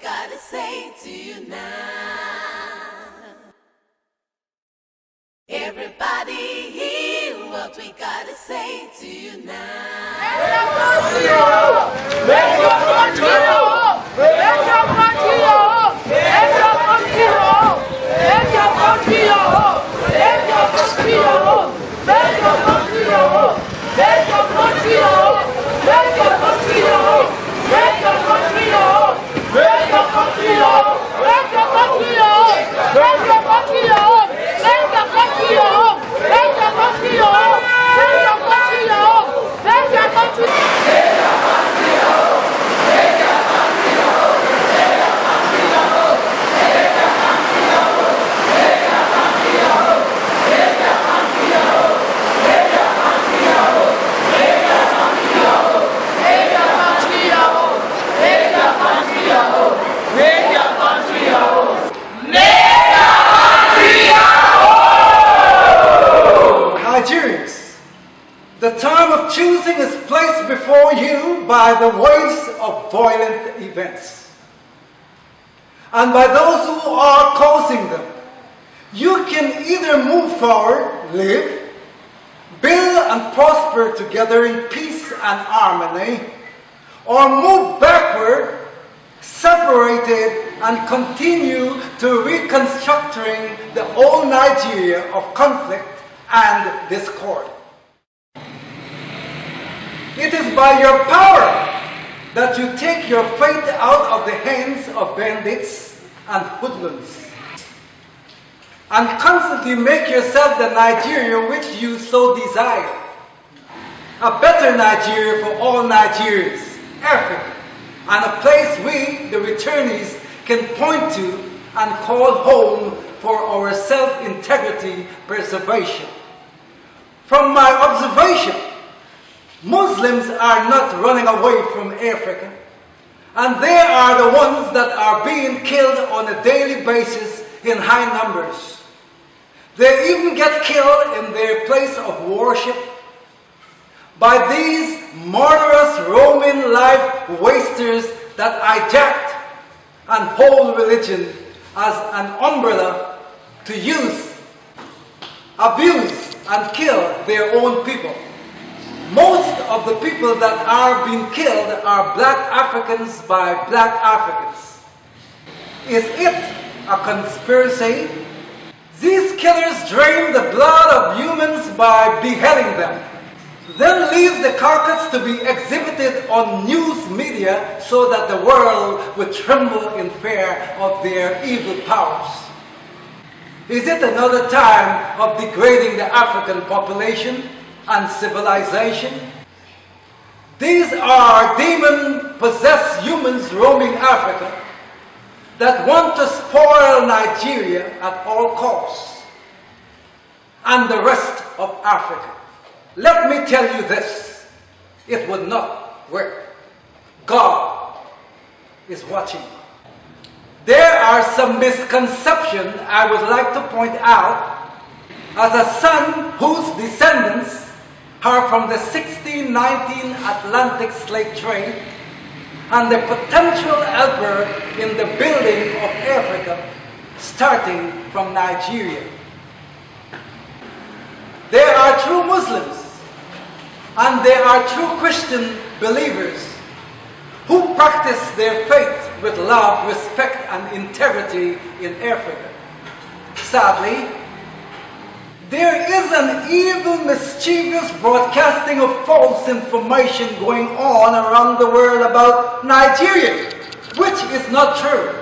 gotta say to you now. Everybody hear what we gotta say to you now. Let your country up! Let your country up! Let your country up! Let your country up! Let your country up! Let your country up! Let your country up! Let your country up! Let your country up! Let your country up! Let your country up! Let your country up! Let your country up! Let your country up! Let your country up! Let your country up! Let your country up! Nigerians, the time of choosing is placed before you by the waves of violent events and by those who are causing them. You can either move forward, live, build and prosper together in peace and harmony, or move backward, separated, and continue to reconstructing the old Nigeria of conflict and discord. It is by your power that you take your fate out of the hands of bandits and hoodlums, and constantly make yourself the Nigeria which you so desire. A better Nigeria for all Nigerians, Africa, and a place we, the returnees, can point to and call home for our self-integrity preservation. From my observation, Muslims are not running away from Africa, and they are the ones that are being killed on a daily basis in high numbers. They even get killed in their place of worship by these murderous Roman life wasters that hijacked and hold religion as an umbrella to use, abuse, and kill their own people. Most of the people that are being killed are black Africans by black Africans. Is it a conspiracy? These killers drain the blood of humans by beheading them, then leave the carcass to be exhibited on news media so that the world would tremble in fear of their evil powers. Is it another time of degrading the African population and civilization? These are demon-possessed humans roaming Africa that want to spoil Nigeria at all costs and the rest of Africa. Let me tell you this, it would not work. God is watching. There are some misconceptions I would like to point out as a son whose descendants are from the 1619 Atlantic slave trade and the potential helper in the building of Africa, starting from Nigeria. There are true Muslims and there are true Christian believers who practice their faith with love, respect, and integrity in Africa. Sadly, there is an evil, mischievous broadcasting of false information going on around the world about Nigeria, which is not true.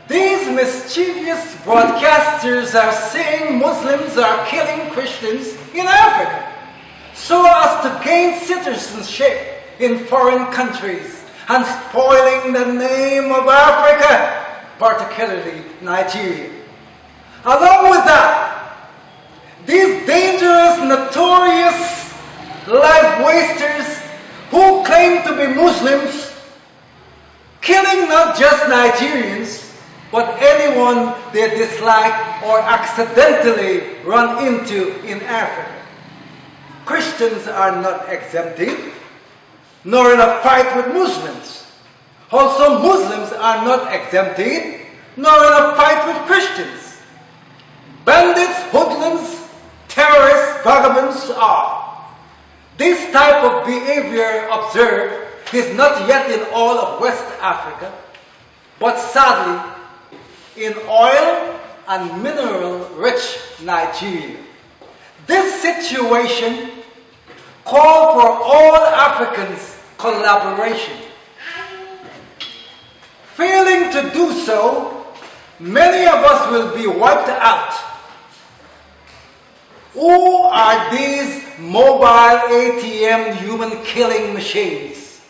These mischievous broadcasters are saying Muslims are killing Christians in Africa so as to gain citizenship in foreign countries and spoiling the name of Africa, particularly Nigeria. Along with that, these dangerous, notorious life wasters who claim to be Muslims, killing not just Nigerians, but anyone they dislike or accidentally run into in Africa. Christians are not exempted, nor in a fight with Muslims. Also, Muslims are not exempted, nor in a fight with Christians. Bandits, hoodlums, terrorists, vagabonds are. This type of behavior observed is not yet in all of West Africa, but sadly in oil and mineral-rich Nigeria. This situation calls for all Africans' collaboration. Failing to do so, many of us will be wiped out. Who are these mobile ATM human-killing machines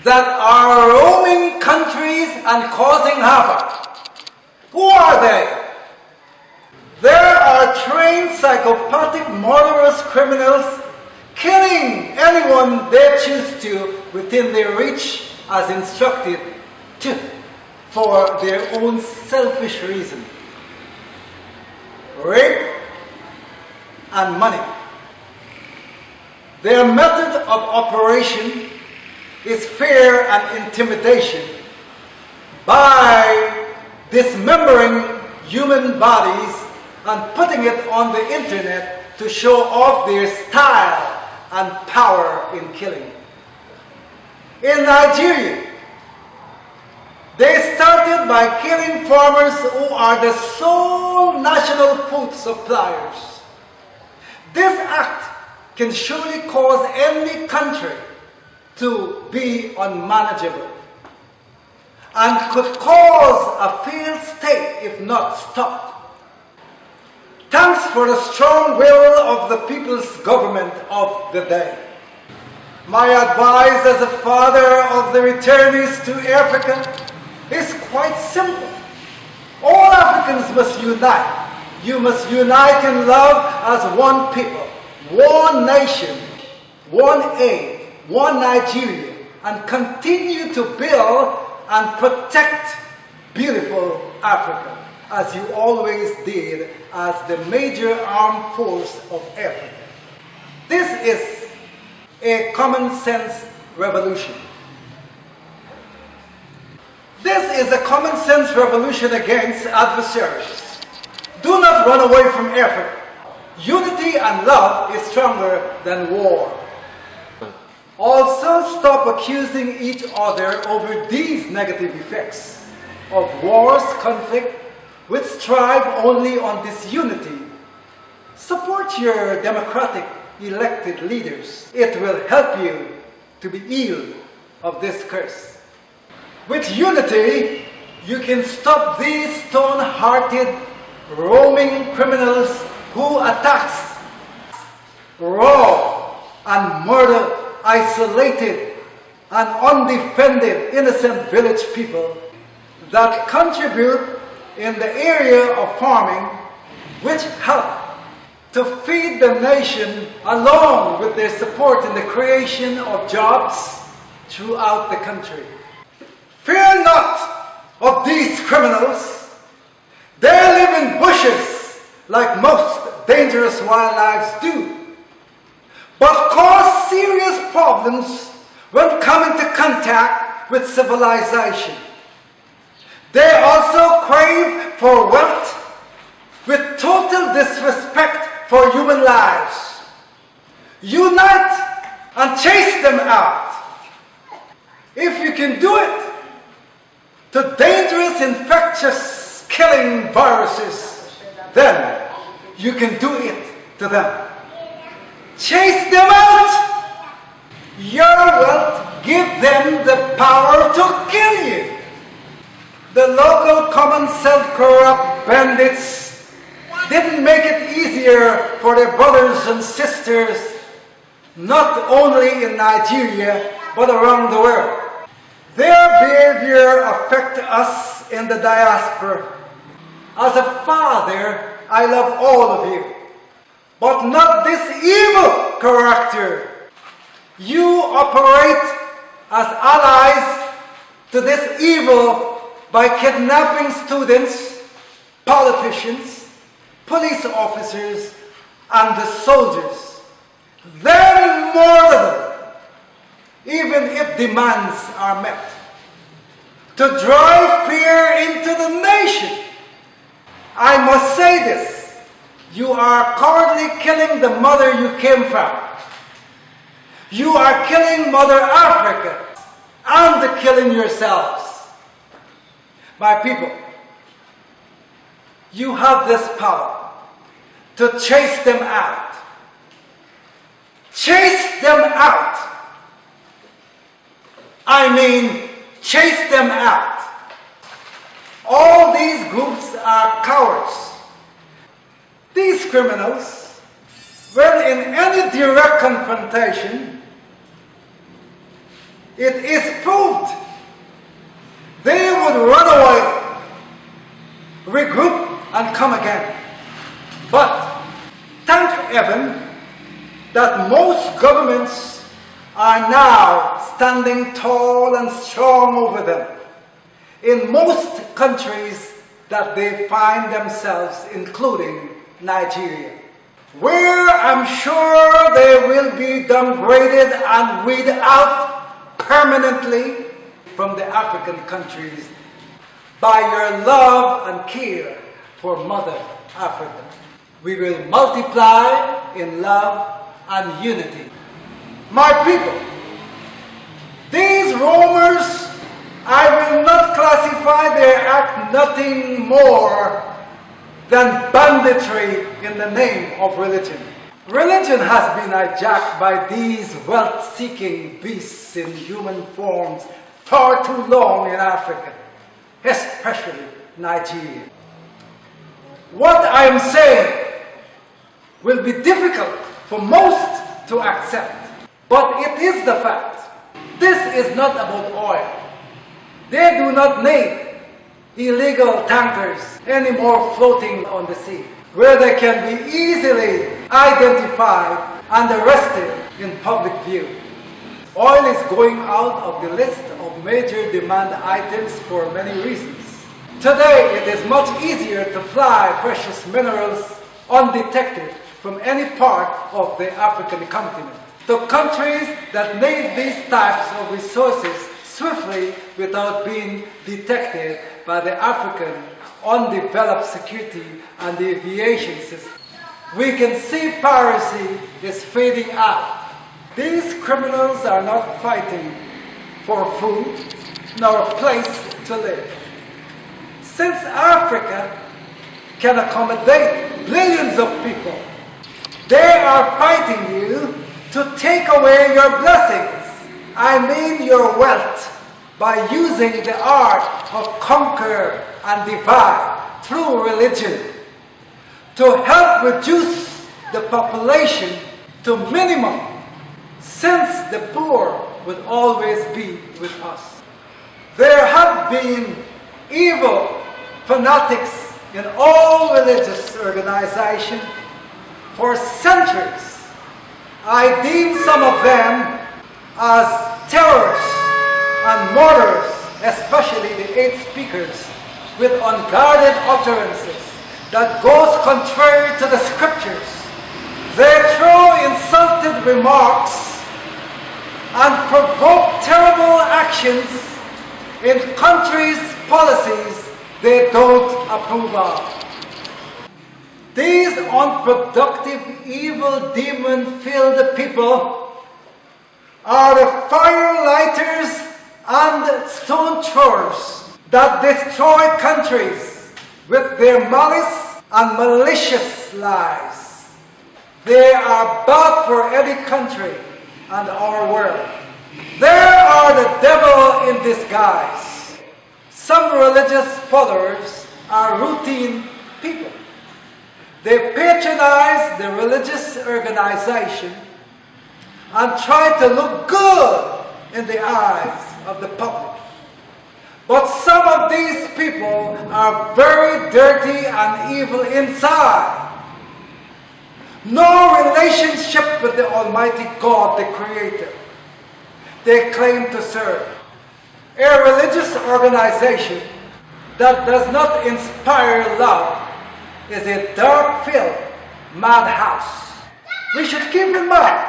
that are roaming countries and causing havoc? Who are they? There are trained psychopathic murderous criminals killing anyone they choose to within their reach as instructed to, for their own selfish reason. Rape and money. Their method of operation is fear and intimidation by dismembering human bodies and putting it on the internet to show off their style and power in killing. In Nigeria, they started by killing farmers who are the sole national food suppliers. This act can surely cause any country to be unmanageable and could cause a failed state if not stopped. Thanks for the strong will of the people's government of the day. My advice as a father of the returnees to Africa is quite simple. All Africans must unite. You must unite in love as one people, one nation, one aim, one Nigeria, and continue to build and protect beautiful Africa, as you always did as the major armed force of Africa. This is a common sense revolution. This is a common sense revolution against adversaries. Do not run away from Africa. Unity and love is stronger than war. Also, stop accusing each other over these negative effects of wars, conflict, which strive only on disunity. Support your democratic elected leaders. It will help you to be healed of this curse. With unity, you can stop these stone-hearted, roaming criminals who attacks, rob, and murder isolated and undefended innocent village people that contribute in the area of farming, which help to feed the nation along with their support in the creation of jobs throughout the country. Fear not of these criminals. They live in bushes like most dangerous wildlife do, but cause serious problems when come into contact with civilization. They also crave for wealth with total disrespect for human lives. Unite and chase them out. If you can do it to dangerous, infectious, killing viruses, then you can do it to them. Chase them out. Your wealth give them the power to kill you. The local common self-corrupt bandits didn't make it easier for their brothers and sisters, not only in Nigeria, but around the world. Their behavior affects us in the diaspora. As a father, I love all of you, but not this evil character. You operate as allies to this evil by kidnapping students, politicians, police officers, and the soldiers. Then murder them, even if demands are met. to drive fear into the nation. I must say this: you are cowardly killing the mother you came from. You are killing Mother Africa and killing yourselves. My people, you have this power to chase them out. Chase them out. I mean, chase them out. All these groups are cowards. These criminals, when in any direct confrontation, it is proved they would run away, regroup, and come again. But thank heaven that most governments are now standing tall and strong over them in most countries that they find themselves, including Nigeria, where I'm sure they will be downgraded and weeded out permanently from the African countries by your love and care for Mother Africa. We will multiply in love and unity. My people, these roamers, I will not classify their act nothing more than banditry in the name of religion. Religion has been hijacked by these wealth-seeking beasts in human forms far too long in Africa, especially Nigeria. What I am saying will be difficult for most to accept, but it is the fact. This is not about oil. They do not need illegal tankers anymore floating on the sea, where they can be easily identified and arrested in public view. Oil is going out of the list of major demand items for many reasons. Today, it is much easier to fly precious minerals undetected from any part of the African continent to countries that need these types of resources swiftly without being detected by the African undeveloped security and the aviation system. We can see piracy is fading out. These criminals are not fighting for food nor a place to live. Since Africa can accommodate billions of people, they are fighting you to take away your blessings. I mean your wealth, by using the art of conquer and divide through religion to help reduce the population to minimum, since the poor would always be with us. There have been evil fanatics in all religious organizations for centuries. I deem some of them as terrorists and murderers, especially the 8 speakers with unguarded utterances that goes contrary to the scriptures. They throw insulted remarks and provoke terrible actions in countries' policies they don't approve of. These unproductive, evil, demon-filled people are the fire lighters and stone throwers that destroy countries with their malice and malicious lies. They are bad for any country and our world. They are the devil in disguise. Some religious followers are routine people. They patronize the religious organization and try to look good in the eyes of the public. But some of these people are very dirty and evil inside. No relationship with the Almighty God, the Creator, they claim to serve. A religious organization that does not inspire love is a dark-filled madhouse. We should keep in mind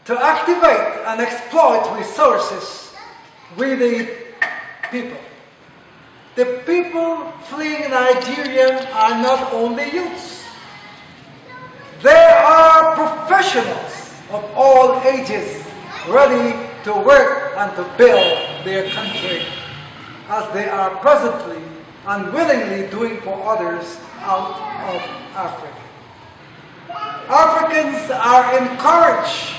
to activate and exploit resources we need people. The people fleeing Nigeria are not only youths. They are professionals of all ages, ready to work and to build their country, as they are presently and willingly doing for others out of Africa. Africans are encouraged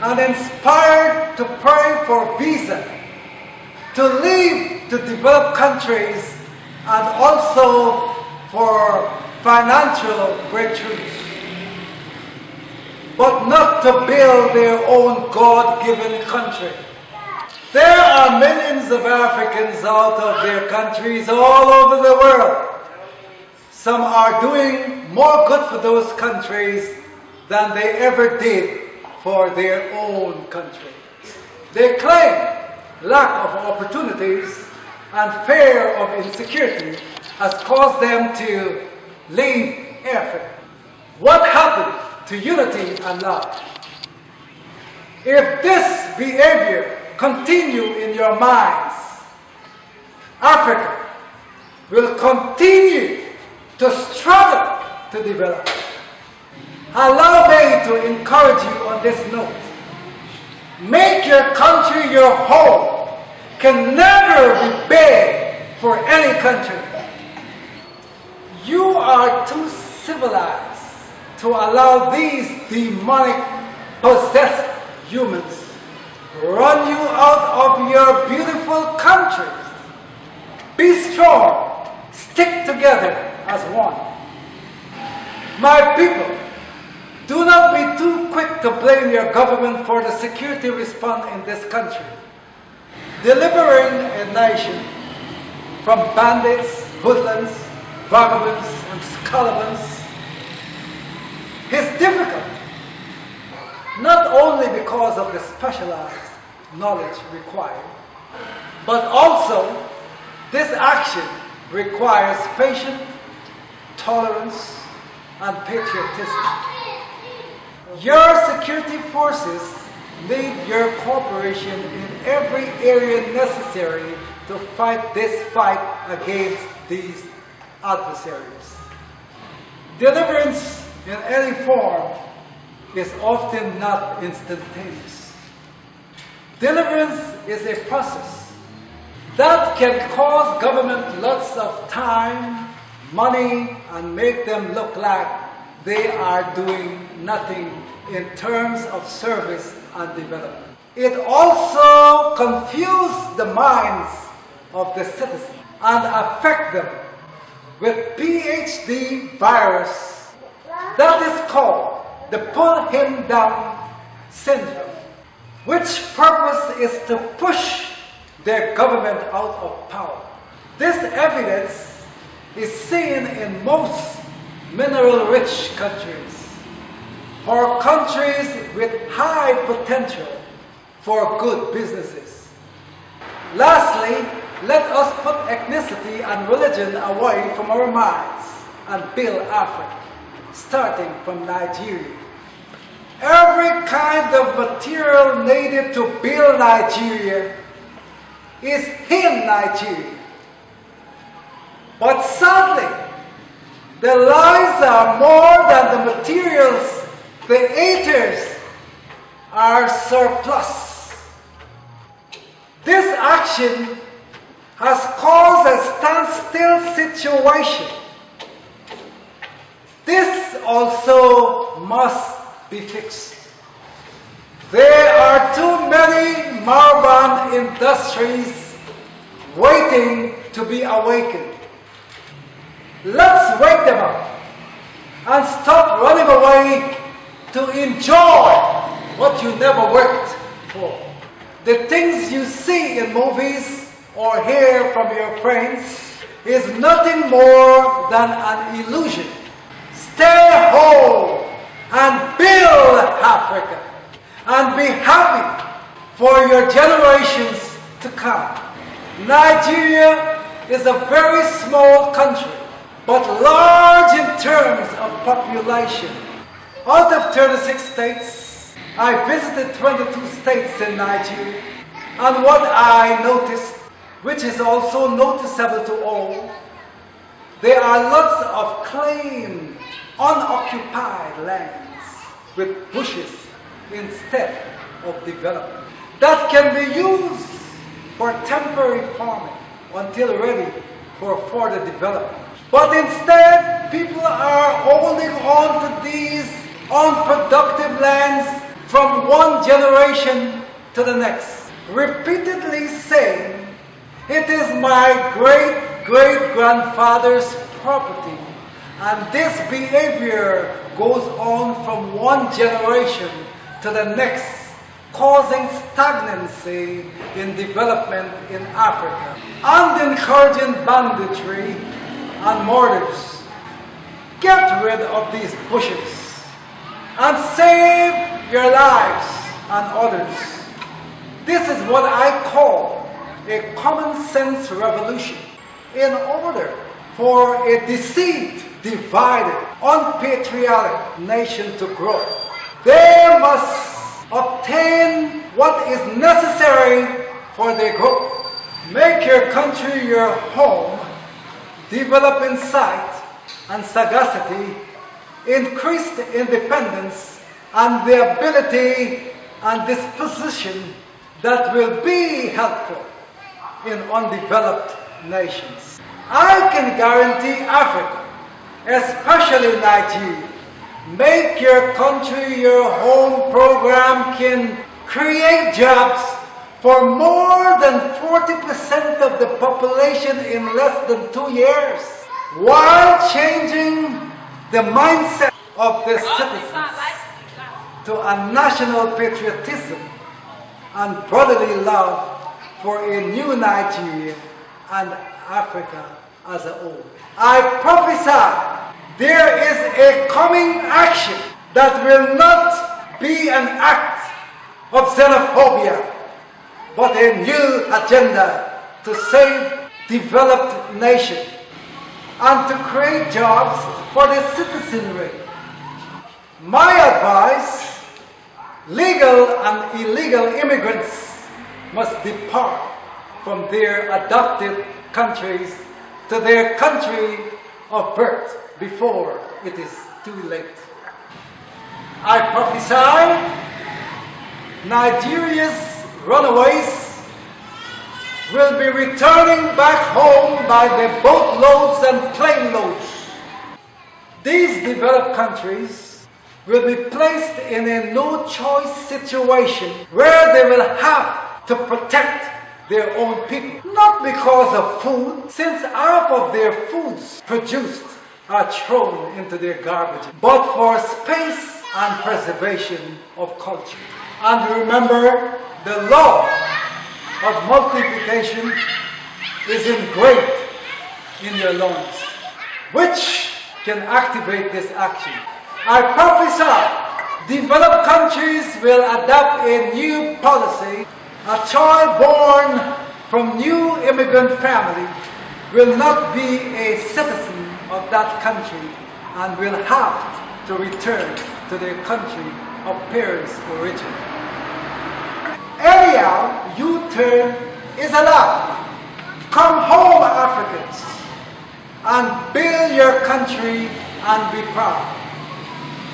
and inspired to pray for visa, to leave to developed countries, and also for financial breakthroughs, but not to build their own God-given country. There are millions of Africans out of their countries all over the world. Some are doing more good for those countries than they ever did for their own country. They claim lack of opportunities and fear of insecurity has caused them to leave Africa. What happened to unity and love? If this behavior continue in your minds, Africa will continue to struggle to develop. Allow me to encourage you on this note. Make your country your home. Can never be begged for any country. You are too civilized to allow these demonic possessed humans run you out of your beautiful countries. Be strong. Stick together as one. My people, do not be too quick to blame your government for the security response in this country. Delivering a nation from bandits, hoodlums, vagabonds, and scullivants is difficult, not only because of the specialized knowledge required, but also this action requires patience, tolerance, and patriotism. Your security forces need your cooperation in every area necessary to fight this fight against these adversaries. Deliverance in any form is often not instantaneous. Deliverance is a process that can cost government lots of time, money, and make them look like they are doing nothing in terms of service and development. It also confuses the minds of the citizens and affects them with PhD virus that is called the pull him down syndrome, which purpose is to push their government out of power. This evidence is seen in most mineral-rich countries, for countries with high potential for good businesses. Lastly, let us put ethnicity and religion away from our minds and build Africa, starting from Nigeria. Every kind of material needed to build Nigeria is in Nigeria. But sadly, the lives are more than the materials. The eaters are surplus. This action has caused a standstill situation. This also must be fixed. There are too many moribund industries waiting to be awakened. Let's wake them up and stop running away to enjoy what you never worked for. The things you see in movies or hear from your friends is nothing more than an illusion. Stay home and build Africa and be happy for your generations to come. Nigeria is a very small country, but large in terms of population. Out of 36 states, I visited 22 states in Nigeria, and what I noticed, which is also noticeable to all, there are lots of claimed, unoccupied lands with bushes instead of development that can be used for temporary farming until ready for further development. But instead, people are holding on to these unproductive lands from one generation to the next, repeatedly saying, "It is my great-great-grandfather's property," and this behavior goes on from one generation to the next, causing stagnancy in development in Africa and encouraging banditry and murders. Get rid of these bushes and save your lives and others. This is what I call a common sense revolution. In order for a deceived, divided, unpatriotic nation to grow, they must obtain what is necessary for their growth. Make your country your home, develop insight and sagacity, increased independence, and the ability and disposition that will be helpful in undeveloped nations. I can guarantee Africa, especially Nigeria, Make Your Country Your Home program can create jobs for more than 40% of the population in less than 2 years, while changing the mindset of the citizens to a national patriotism and brotherly love for a new Nigeria and Africa as a whole. I prophesy there is a coming action that will not be an act of xenophobia, but a new agenda to save developed nations and to create jobs for the citizenry. My advice: legal and illegal immigrants must depart from their adopted countries to their country of birth before it is too late. I prophesy Nigeria's runaways will be returning back home by the boatloads and plane loads. These developed countries will be placed in a no-choice situation where they will have to protect their own people. Not because of food, since half of their foods produced are thrown into their garbage, but for space and preservation of culture. And remember, the law of multiplication is engraved in your lungs, which can activate this action. I prophesy developed countries will adopt a new policy. A child born from new immigrant family will not be a citizen of that country and will have to return to their country of parents' origin. Anyhow, U-turn is allowed. Come home, Africans, and build your country and be proud.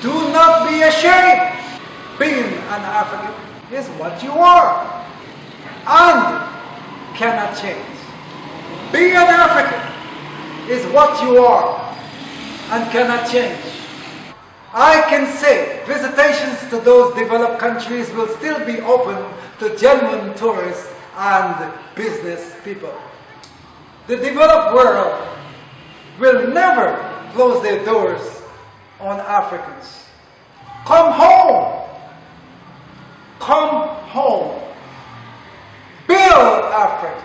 Do not be ashamed. Being an African is what you are and cannot change. Being an African is what you are and cannot change. I can say visitations to those developed countries will still be open to genuine tourists and business people. The developed world will never close their doors on Africans. Come home. Come home. Build Africa.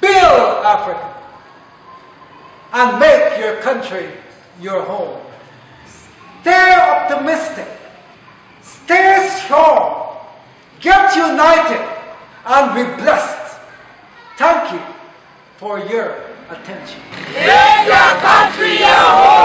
Build Africa. And make your country your home. Stay optimistic. Stay strong. Get united and be blessed. Thank you for your attention. Make your country your home.